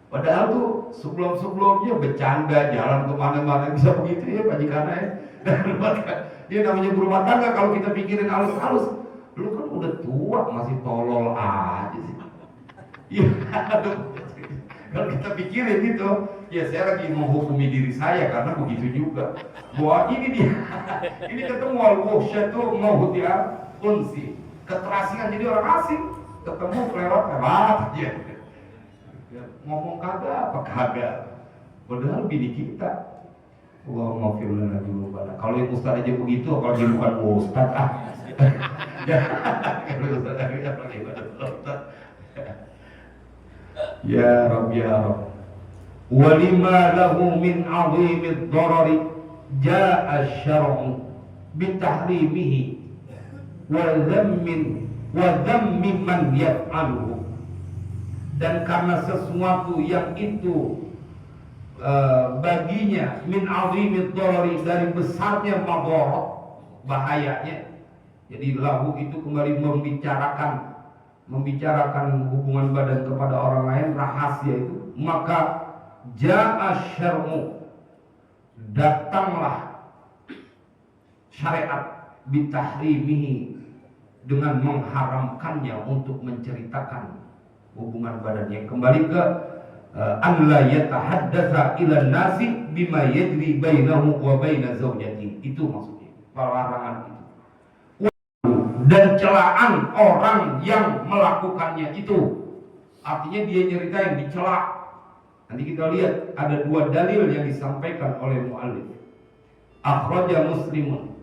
Padahal tuh sebelum-sebelumnya bercanda, jalan kemana-mana bisa begitu ya majikannya ya. Dia namanya berumah tangga, kalau kita pikirin halus-halus, lu kan udah tua masih tolol aja sih. Iya, kalau kita pikirin gitu, ya saya lagi menghukumi diri saya karena begitu juga. Bahwa ini dia, ini ketemu al-wahsyatu mawdi'al unsi, keterasingan, jadi orang asing ketemu lewat aja. Ngomong kagak apa kagak, padahal bini kita. Allahumma fir lana dzunubana. Kalau yang ustaz aja begitu, kalau dia bukan ustaz ya Rabb ya Rabb. Walima lahu min 'azimid darari jaa asy-syar'u bitahrimihi wa dhammi man yaf'aluhu. Dan karena sesuatu yang itu baginya min 'azimid darari, dari besarnya madarat, bahayanya. Jadi lahu itu kembali membicarakan hubungan badan kepada orang lain, rahasia itu. Maka jaa syar'u, datanglah syariat bitahrimihi, dengan mengharamkannya untuk menceritakan hubungan badannya. Kembali ke an la yatahaddatsa ila nasi bima yajri bainahu wa baina zaujati. Itu maksudnya pelarangan itu. Dan celaan orang yang melakukannya itu, artinya dia nyeritain dicela. Nanti kita lihat ada dua dalil yang disampaikan oleh muallif. Akhraja Muslimun,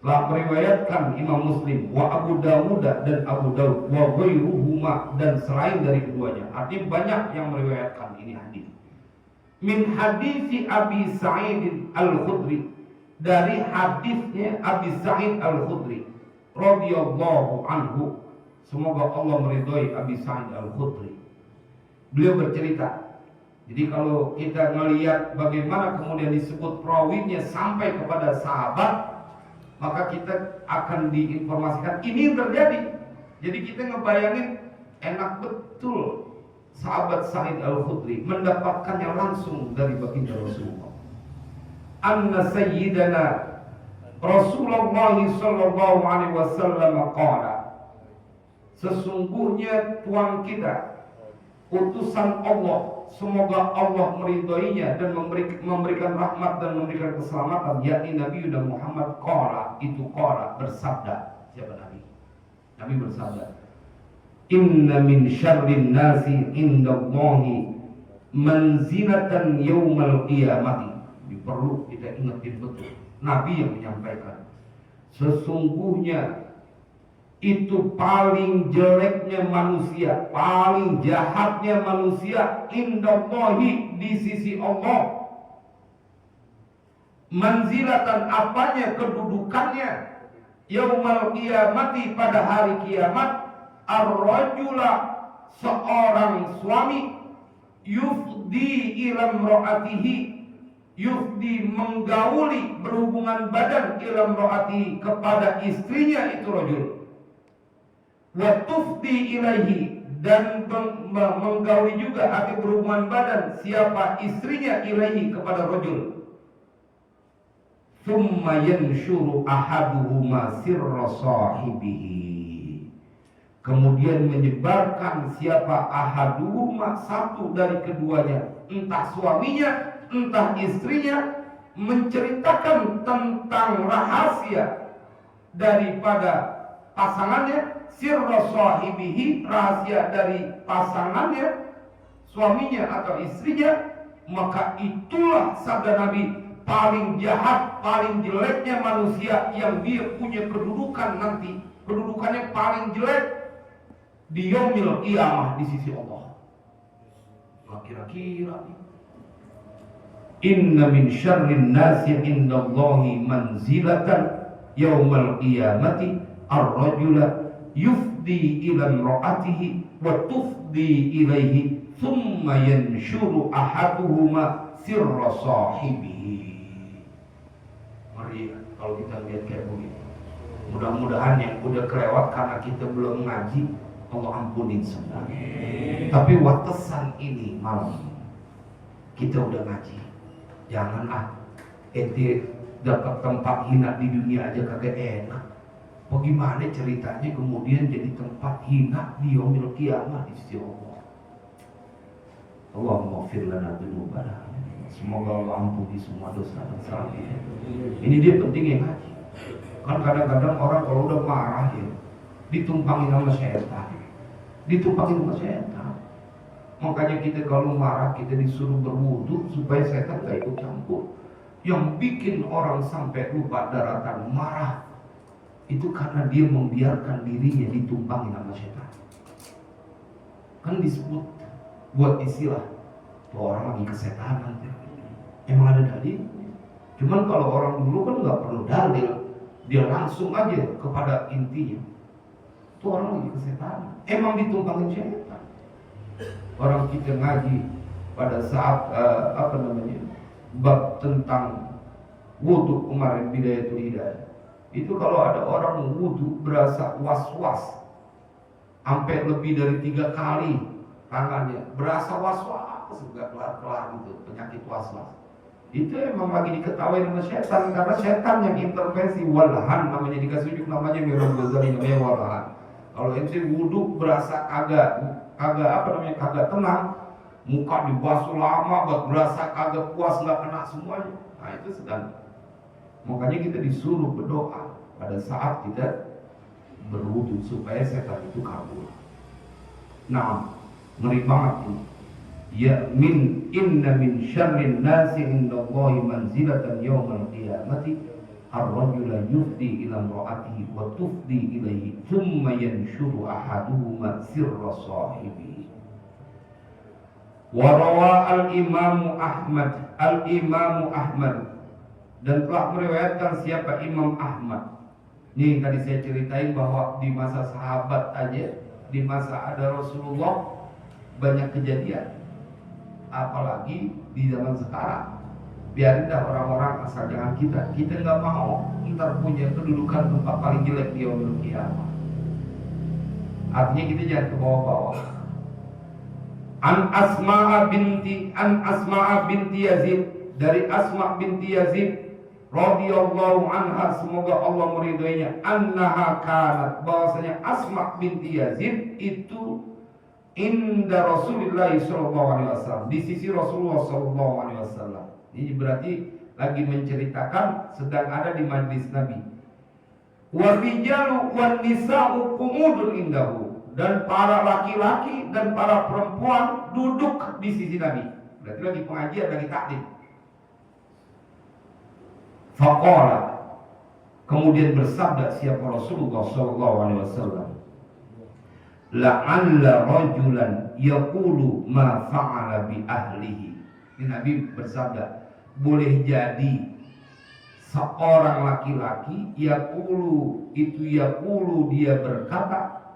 telah meriwayatkan Imam Muslim, wa Abu Dawud dan Abu Dawud, wa ghairuhuma, dan selain dari keduanya. Artinya banyak yang meriwayatkan ini hadis. Min hadisi Abi Sa'id Al-Khudri, dari hadisnya Abi Sa'id Al-Khudri radhiyallahu anhu, semoga Allah meridhai Abi Sa'id Al-Khudri. Beliau bercerita. Jadi kalau kita melihat bagaimana kemudian disebut perawinya sampai kepada sahabat, maka kita akan diinformasikan ini terjadi. Jadi kita ngebayangin enak betul sahabat Sa'id Al-Khudri mendapatkannya langsung dari baginda Rasulullah. Anna sayyidana Rasulullah sallallahu alaihi wasallam qala, sesungguhnya Tuhan kita, utusan Allah, semoga Allah meridhoinya dan memberikan rahmat dan memberikan keselamatan, yakni Nabi Muhammad qala, itu qala, bersabda. Siapa Nabi? Nabi bersabda, inna min syarrin nasi indallahi manzilatan yaumal qiyamati. Perlu kita ingetin betul, Nabi yang menyampaikan, sesungguhnya itu paling jeleknya manusia, paling jahatnya manusia, indallahi, di sisi Allah. Manzilatan, apanya, kedudukannya, yaumal qiyamati, pada hari kiamat, ar-rajula, seorang suami, yufdi ila imraatihi, yufdi, menggauli, berhubungan badan, ila imraatihi, kepada istrinya itu rajul, wa tufdi ilaihi, dan menggauli juga atau berhubungan badan siapa istrinya, ilaihi, kepada rajul. Thumma yanshuru ahaduhuma sirra sahibihi, kemudian menyebarkan siapa ahaduhuma, satu dari keduanya, entah suaminya entah istrinya, menceritakan tentang rahasia daripada pasangannya, sirra sahibihi, rahasia dari pasangannya, suaminya atau istrinya, maka itulah sabda Nabi, paling jahat, paling jeleknya manusia, yang dia punya kedudukan nanti, kedudukannya paling jelek di yaumil qiyamah, di sisi Allah. Nah, kira-kira inna min syarrin nasi indallahi manzilatan yaumal qiyamati ar-rajula yufdi ila imraatihi wa tufdi ilaihi thumma yanshuru ahaduhuma sirra sahibihi. Mari kalau kita lihat kayak begitu, mudah-mudahan yang udah kelewat karena kita belum ngaji, Allah ampunin semua. Tapi watesan ini malam kita udah ngaji, jangan ente dapat tempat hina di dunia aja kagak enak. Bagaimana ceritanya kemudian jadi tempat hina di yaumil qiyamah di sisi Allah. Allahumma ighfir lana dzunubana. Semoga Allah ampuni semua dosa dan salah kita. Ini dia pentingnya ngaji. Kan kadang-kadang orang kalau udah marah ya ditumpangin sama setan. Ditumpangin sama setan. Makanya kita kalau marah kita disuruh berwudu supaya setan gak ikut campur. Yang bikin orang sampai lupa daratan marah itu karena dia membiarkan dirinya ditumpangi sama setan. Kan disebut buat istilah bahwa orang lagi kesetanan. Emang ada dalil. Cuman kalau orang dulu kan nggak perlu dalil, dia langsung aja kepada intinya. Itu orang lagi kesetanan. Emang ditumpangin setan. Orang kita ngaji pada saat bab tentang wudu kemarin, bidayatul hidayah. Itu kalau ada orang wudu berasa was-was sampai lebih dari 3 kali tangannya berasa was-was, nggak kelar-kelar gitu, penyakit was-was. Itu emang lagi diketawain sama setan, karena setan yang intervensi. Walahan namanya, dikasih ujuk namanya Imam Ghazali, namanya walahan. Kalau ente wudhu berasa kagak tenang, muka dibasuh lama buat berasa kagak puas, nggak kena semuanya. Nah itu sedang. Makanya kita disuruh berdoa pada saat kita berwudhu supaya setan itu kabur. Nah, ngeri banget ini. Ya inna min syarrin nasi indallahi manzilatan yawmal qiyamati ar-rajula yufdi ila imra'atihi wa tufdi ilaihi thumma yanshuru ahaduhuma sirra sahibihi. Wa rawa al-Imam Ahmad dan telah meriwayatkan siapa Imam Ahmad. Nih tadi saya ceritain bahwa di masa sahabat aja, di masa ada Rasulullah banyak kejadian. Apalagi di zaman sekarang. Biarin dah orang-orang, asal jangan kita nggak mau ntar punya kedudukan tempat paling jelek di yaumul qiyamah. Artinya kita jangan ke bawah-bawah. An Asma'a binti Yazid, dari Asma' binti Yazid radhiyallahu anha, semoga Allah meridhoinya, annaha kanat, bahwasanya Asma' binti Yazid itu inda Rasulullah sallallahu alaihi wasallam, di sisi Rasulullah sallallahu alaihi wasallam. Ini berarti lagi menceritakan sedang ada di majlis Nabi. Wa rijalu wan nisa'u qumudun indahu, dan para laki-laki dan para perempuan duduk di sisi Nabi. Berarti lagi pengajian, lagi taklim. Faqala, kemudian bersabda siapa Rasulullah sallallahu alaihi wasallam, la'alla rajulan yaqulu ma fa'ala bi ahlihi. Ini Nabi bersabda, boleh jadi seorang laki-laki yaqulu dia berkata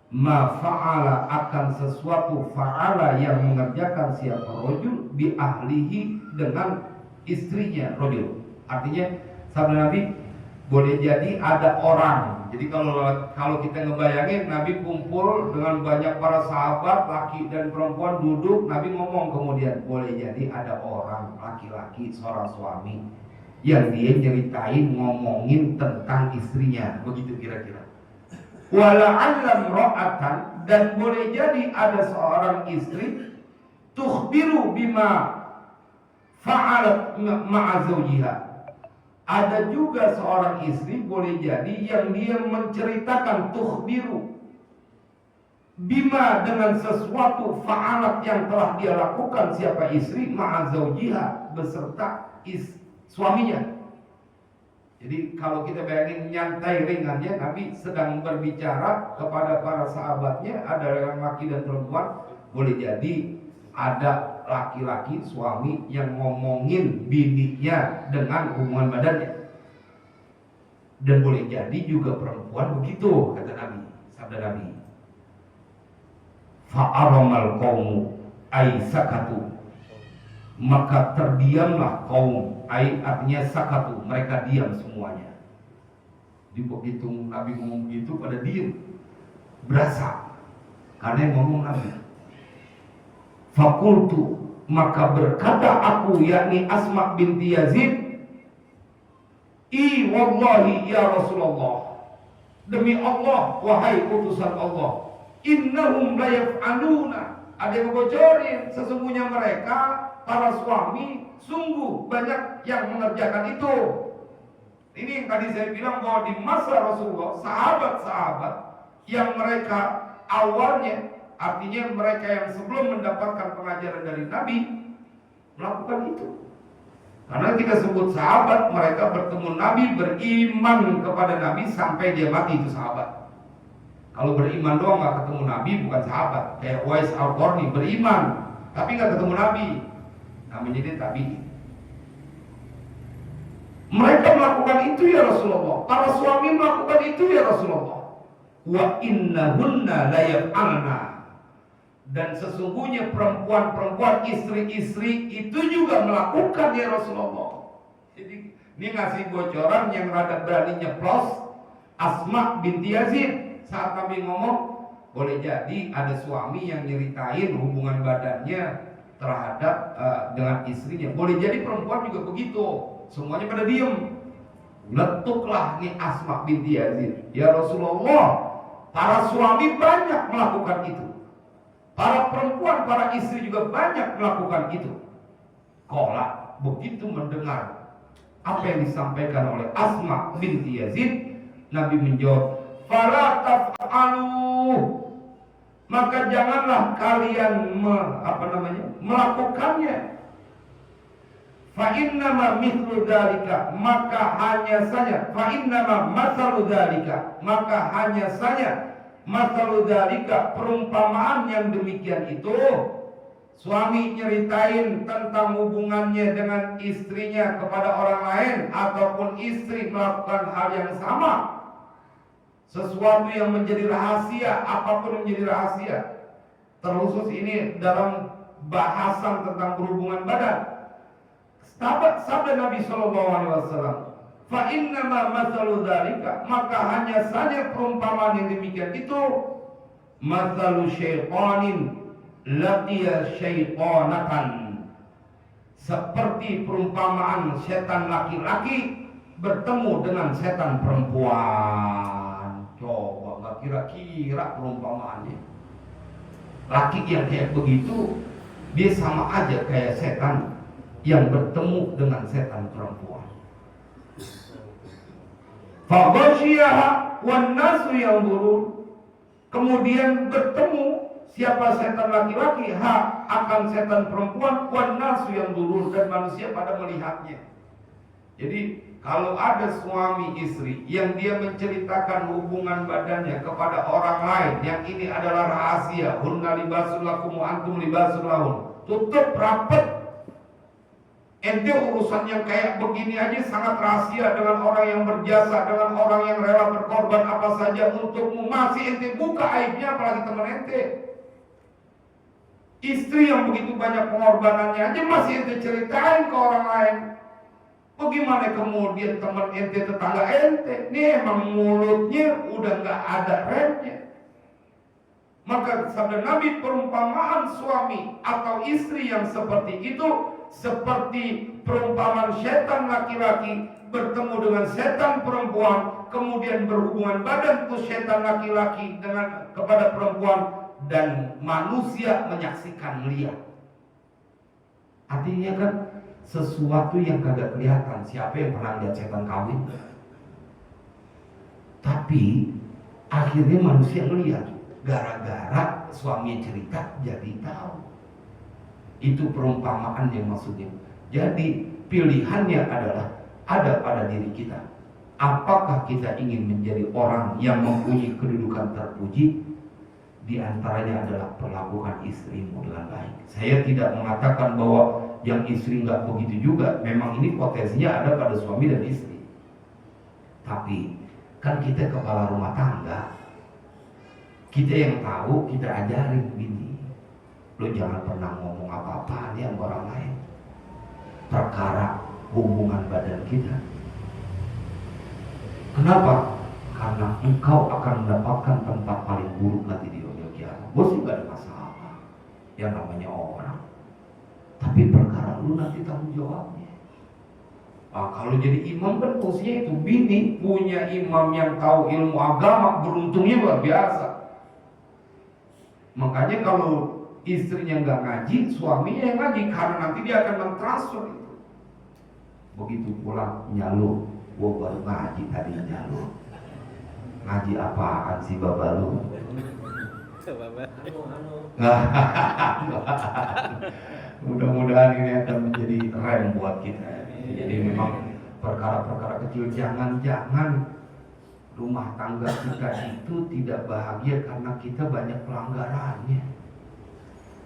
ma fa'ala, akan sesuatu fa'ala yang mengerjakan siapa rajul bi ahlihi, dengan istrinya rajul. Artinya sabda Nabi, boleh jadi ada orang. Jadi kalau kita ngebayangin Nabi kumpul dengan banyak para sahabat, laki dan perempuan duduk, Nabi ngomong kemudian, boleh jadi ada orang laki-laki, seorang suami yang dia nyeritain, ngomongin tentang istrinya, begitu kira-kira. Wala'allam ra'atan, dan boleh jadi ada seorang istri tukhbiru bima fa'alat ma'a zawjiha. Ada juga seorang istri boleh jadi yang dia menceritakan tukhbiru bima, dengan sesuatu fa'alat yang telah dia lakukan siapa istri ma'a zawjiha, beserta suaminya. Jadi kalau kita bayangin nyantai ringannya, Nabi sedang berbicara kepada para sahabatnya, ada yang laki dan perempuan, boleh jadi ada laki-laki suami yang ngomongin bininya dengan hubungan badannya, dan boleh jadi juga perempuan begitu, kata Nabi, sabda Nabi. Fa'aramal qaumu ay sakatu, maka terdiamlah kaum, ay artinya sakatu, mereka diam semuanya. Di begitu Nabi ngomong begitu, pada diam, berasa karena yang ngomong Nabi. Fakultu, maka berkata aku, yakni Asma' binti Yazid, I wallahi ya Rasulullah, demi Allah wahai utusan Allah, innahum la yaf'aluna, ada yang bocorin, sesungguhnya mereka para suami sungguh banyak yang mengerjakan itu. Ini yang tadi saya bilang bahwa di masa Rasulullah, sahabat-sahabat yang mereka awalnya, artinya mereka yang sebelum mendapatkan pengajaran dari Nabi, melakukan itu. Karena kita sebut sahabat, mereka bertemu Nabi, beriman kepada Nabi sampai dia mati, itu sahabat. Kalau beriman doang gak ketemu Nabi, bukan sahabat. Kayak Uwais Al-Qarni, beriman tapi gak ketemu Nabi, namanya dia tabi'in. Mereka melakukan itu ya Rasulullah, para suami melakukan itu ya Rasulullah. Wa innahunna la yaf'alna, dan sesungguhnya perempuan-perempuan, istri-istri itu juga melakukan ya Rasulullah. Jadi ini ngasih bocoran yang rada berani nyeplos Asma' binti Yazid saat Nabi ngomong, boleh jadi ada suami yang nyeritain hubungan badannya terhadap dengan istrinya. Boleh jadi perempuan juga begitu, semuanya pada diem. Letuklah nih Asma binti Yazid, ya Rasulullah, para suami banyak melakukan itu, para perempuan, para istri juga banyak melakukan itu. Qala, begitu mendengar apa yang disampaikan oleh Asma binti Yazid, Nabi menjawab, fala taf'alu, maka janganlah kalian melakukannya. Fa innama mithlu dzalika, maka hanya saja, fa innama masalu dzalika, maka hanya saja masalu dzalika, perumpamaan yang demikian itu, suami nyeritain tentang hubungannya dengan istrinya kepada orang lain, ataupun istri melakukan hal yang sama, sesuatu yang menjadi rahasia, apapun yang menjadi rahasia, terkhusus ini dalam bahasan tentang berhubungan badan. Sabda Nabi SAW, fa innama mathalu dzalika, maka hanya saja perumpamaan yang demikian itu, mathalu syaitanin laqiya syaitanatan, seperti perumpamaan setan laki-laki bertemu dengan setan perempuan. Coba nggak kira-kira perumpamaannya. Laki yang kayak begitu, dia sama aja kayak setan yang bertemu dengan setan perempuan. Faghashiyaha wan nasu yanzurun, kemudian bertemu siapa setan laki-laki akan setan perempuan, wan nasu yanzurun, dan manusia pada melihatnya. Jadi kalau ada suami istri yang dia menceritakan hubungan badannya kepada orang lain, yang ini adalah rahasia, hunna libasul lakum wa antum libasul lahun, tutup rapat. Ente urusan yang kayak begini aja sangat rahasia dengan orang yang berjasa, dengan orang yang rela berkorban apa saja untukmu, masih ente buka aibnya, apalagi teman ente. Istri yang begitu banyak pengorbanannya aja masih ente ceritain ke orang lain. Bagaimana kemudian teman ente, tetangga ente? Ini emang mulutnya udah gak ada remnya. Maka sabda Nabi, perumpamaan suami atau istri yang seperti itu seperti perumpamaan setan laki-laki bertemu dengan setan perempuan, kemudian berhubungan badan tuh setan laki-laki dengan kepada perempuan, dan manusia menyaksikan lihat. Artinya kan sesuatu yang kagak kelihatan. Siapa yang pernah lihat setan kawin? Tapi akhirnya manusia melihat, gara-gara suami cerita jadi tahu. Itu perumpamaan yang maksudnya. Jadi pilihannya adalah ada pada diri kita. Apakah kita ingin menjadi orang yang mempunyai kedudukan terpuji? Di antaranya adalah perlakukan istrimu dengan baik. Saya tidak mengatakan bahwa yang istri nggak begitu juga. Memang ini potensinya ada pada suami dan istri. Tapi kan kita kepala rumah tangga, kita yang tahu, kita ajarin bini, lo jangan pernah ngomong apa-apa nih sama orang lain perkara hubungan badan kita. Kenapa? Karena engkau akan mendapatkan tempat paling buruk nanti di dunia kiamat. Gue sih gak ada masalah, yang namanya orang. Tapi perkara lu nanti tanggung jawabnya. Nah, kalau jadi imam kan fungsinya itu, bini punya imam yang tahu ilmu agama, beruntungnya luar biasa. Makanya kalau istrinya nggak ngaji, suaminya yang ngaji, karena nanti dia akan mentransfer itu. Begitu pulang nyalur, gua baru ngaji tadi nyalur. Ngaji apaan sih bapak lu? Mudah-mudahan ini akan menjadi rem buat kita. Jadi memang perkara-perkara kecil, jangan-jangan rumah tangga kita itu tidak bahagia karena kita banyak pelanggarannya.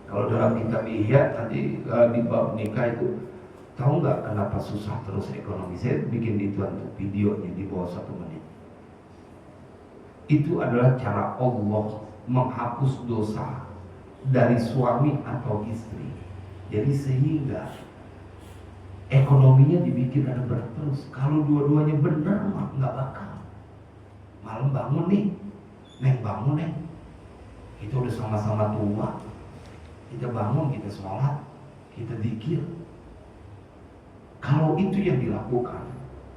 Kalau dalam kitab Ihya tadi di bab nikah itu, tahu nggak kenapa susah terus ekonomi? Saya bikin itu untuk videonya di bawah 1 menit. Itu adalah cara Allah menghapus dosa dari suami atau istri. Jadi sehingga ekonominya dibikin ada berat terus. Kalau dua-duanya benar mah nggak bakal. Malam bangun nih, Neng bangun Neng. Kita udah sama-sama tua. Kita bangun, kita sholat. kita zikir. Kalau itu yang dilakukan,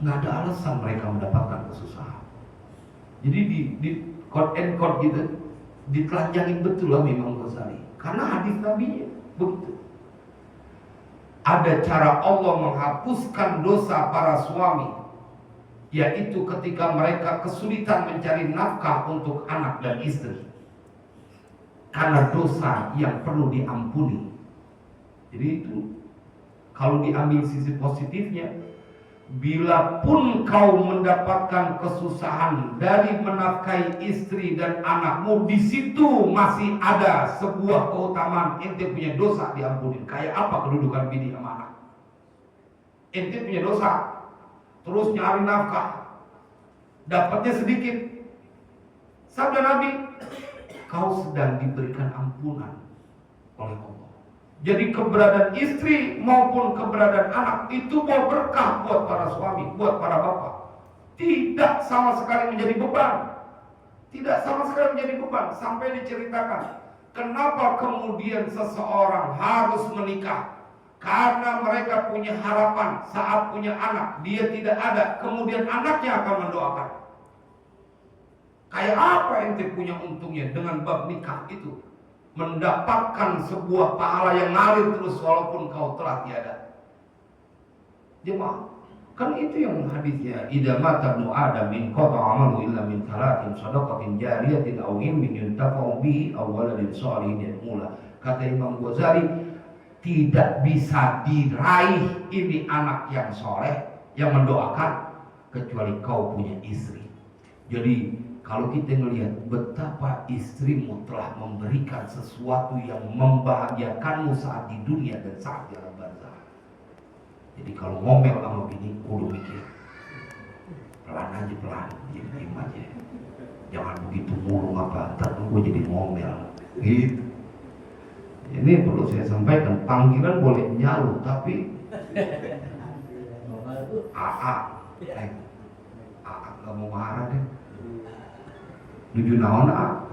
nggak ada alasan mereka mendapatkan kesusahan. Jadi di quote and quote gitu, ditelanjangin betul lah Imam Ghazali. Karena hadis Nabi begitu. Ada cara Allah menghapuskan dosa para suami, yaitu ketika mereka kesulitan mencari nafkah untuk anak dan istri, karena dosa yang perlu diampuni. Jadi itu kalau diambil sisi positifnya, bila pun kau mendapatkan kesusahan dari menafkahi istri dan anakmu, di situ masih ada sebuah keutamaan. Ente punya dosa diampuni. Kayak apa kedudukan bini sama anak? Ente punya dosa, terus nyari nafkah, dapatnya sedikit. Sabda Nabi, kau sedang diberikan ampunan oleh Allah. Jadi keberadaan istri maupun keberadaan anak itu mau berkah buat para suami, buat para bapak. Tidak sama sekali menjadi beban. Tidak sama sekali menjadi beban. Sampai diceritakan, kenapa kemudian seseorang harus menikah? Karena mereka punya harapan saat punya anak, dia tidak ada, kemudian anaknya akan mendoakan. Kayak apa ente punya untungnya dengan bab nikah itu? Mendapatkan sebuah pahala yang ngalir terus walaupun kau telah tiada. Jemaah, kan itu yang hadisnya, idza mata ibnu adam min qata amalu illa min thalatin shadaqatin jariyatin aw ilmin yuntafa'u bihi aw waladin shalihin yad'ula. Kata Imam Ghazali, tidak bisa diraih ini anak yang soleh yang mendoakan kecuali kau punya istri. Jadi kalau kita melihat betapa istrimu telah memberikan sesuatu yang membahagiakanmu saat di dunia dan saat di alam barzah. Jadi kalau ngomel sama bini, kudu mikir, pelan aja, pelan, diam aja. Jangan begitu mulu apa, ntar gue jadi ngomel. Gitu. Ini perlu saya sampaikan, panggilan boleh nyalu, tapi AA, nggak mau marah deh. Nuju naon A.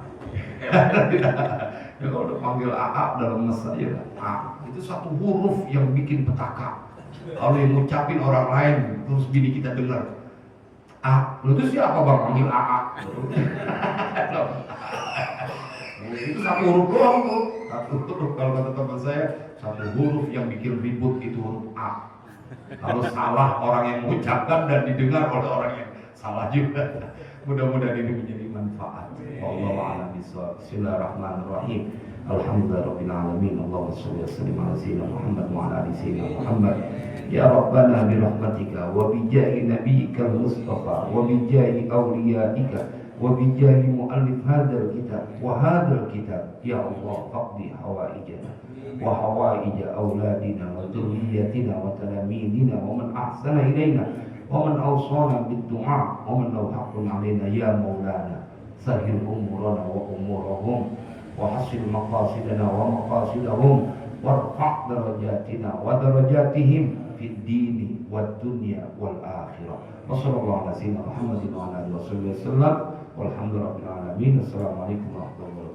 Ya kalau udah panggil AA dalam mes aja A. Itu satu huruf yang bikin petaka. Kalau yang ngucapin orang lain terus bini kita dengar A, lu itu siapa bang panggil AA? Itu satu huruf doang tuh. Satu huruf, kalau kata teman saya, satu huruf yang bikin ribut itu huruf A. Kalau salah orang yang mengucapkan dan didengar oleh orang yang salah juga. Mudah-mudahan ini menjadi manfaat. Wallahu a'lam bishawab. Bismillahirrahmanirrahim. Alhamdulillahirabbil alamin. Allahumma shalli wa sallim ala sayyidina Muhammad wa ala ali sayyidina Muhammad. Ya Rabbana bi rahmatika wa bi jahi nabiyyikal Mustafa wa bi jahi awliyaika wa bi jahi muallif hadzal kitab wa hadzal kitab, ya Allah faqdi hawaijana wa hawaij auladina wa dhurriyyatina wa talamidina wa man ahsana ilaina ومن أوصانا بالدعاء ومن له حق علينا يا مولانا سهل أمورنا وأمورهم وحسن مقاصدنا ومقاصدهم وارفع درجاتنا ودرجاتهم في الدين والدنيا والآخرة وصلى الله على سيدنا محمد وعلى آله وصحبه وسلم والحمد لله رب العالمين. السلام عليكم ورحمة الله.